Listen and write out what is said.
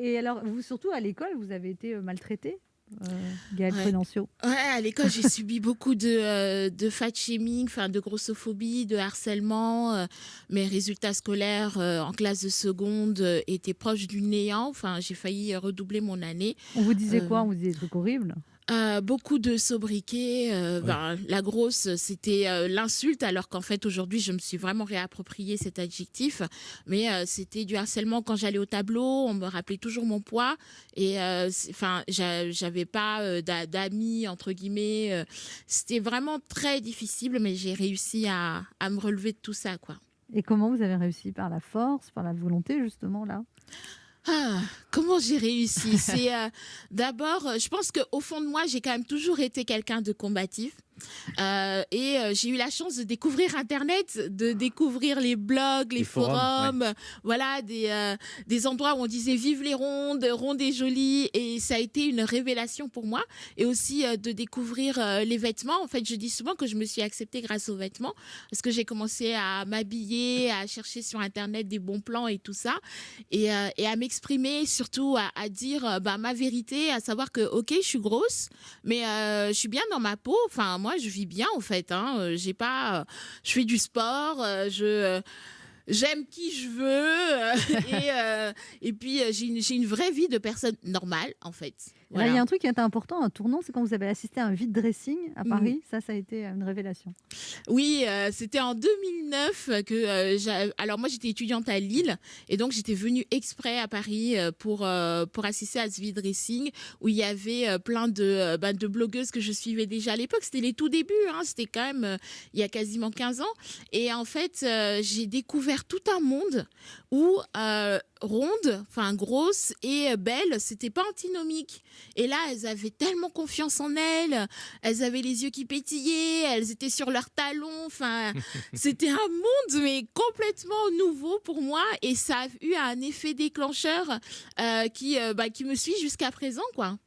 Et alors, vous, surtout à l'école, vous avez été maltraitée, Gaëlle Ouais. Prudencio? Ouais, à l'école, j'ai subi beaucoup de fat shaming, enfin de grossophobie, de harcèlement. Mes résultats scolaires en classe de seconde étaient proches du néant. Enfin, j'ai failli redoubler mon année. On vous disait Euh, quoi? On vous disait des trucs horribles? Beaucoup de sobriquet. Oui. La grosse, c'était l'insulte, alors qu'en fait, aujourd'hui, je me suis vraiment réapproprié cet adjectif. Mais c'était du harcèlement quand j'allais au tableau. On me rappelait toujours mon poids. Et enfin, j'avais pas d'amis, entre guillemets. C'était vraiment très difficile, mais j'ai réussi à me relever de tout ça, quoi. Et comment vous avez réussi? Par la force, par la volonté, justement, là? Ah, comment j'ai réussi? C'est d'abord, je pense qu'au fond de moi, j'ai quand même toujours été quelqu'un de combatif. J'ai eu la chance de découvrir Internet, de découvrir les blogs, les forums, Ouais. voilà, des endroits où on disait vive les rondes, ronde est jolie, et ça a été une révélation pour moi. Et aussi de découvrir les vêtements. En fait, je dis souvent que je me suis acceptée grâce aux vêtements, parce que j'ai commencé à m'habiller, à chercher sur Internet des bons plans et tout ça, et à m'exprimer, surtout à dire bah, ma vérité, à savoir que ok, je suis grosse, mais je suis bien dans ma peau. Enfin, moi, je vis bien en fait. Hein. J'ai pas, je fais du sport, j'aime qui je veux, et puis j'ai une vraie vie de personne normale en fait. Là, il y a Voilà. un truc qui est important, un tournant, c'est quand vous avez assisté à un vide dressing à Mhm. Paris. Ça a été une révélation. Oui, c'était en 2009 que alors moi j'étais étudiante à Lille et donc j'étais venue exprès à Paris pour assister à ce vide dressing où il y avait plein de blogueuses que je suivais déjà à l'époque. C'était les tout débuts, hein, c'était quand même il y a quasiment 15 ans. Et en fait, j'ai découvert tout un monde où ronde, enfin grosse et belle, c'était pas antinomique. Et là, elles avaient tellement confiance en elles avaient les yeux qui pétillaient, elles étaient sur leurs talons. Enfin, c'était un monde mais complètement nouveau pour moi et ça a eu un effet déclencheur qui me suit jusqu'à présent, quoi.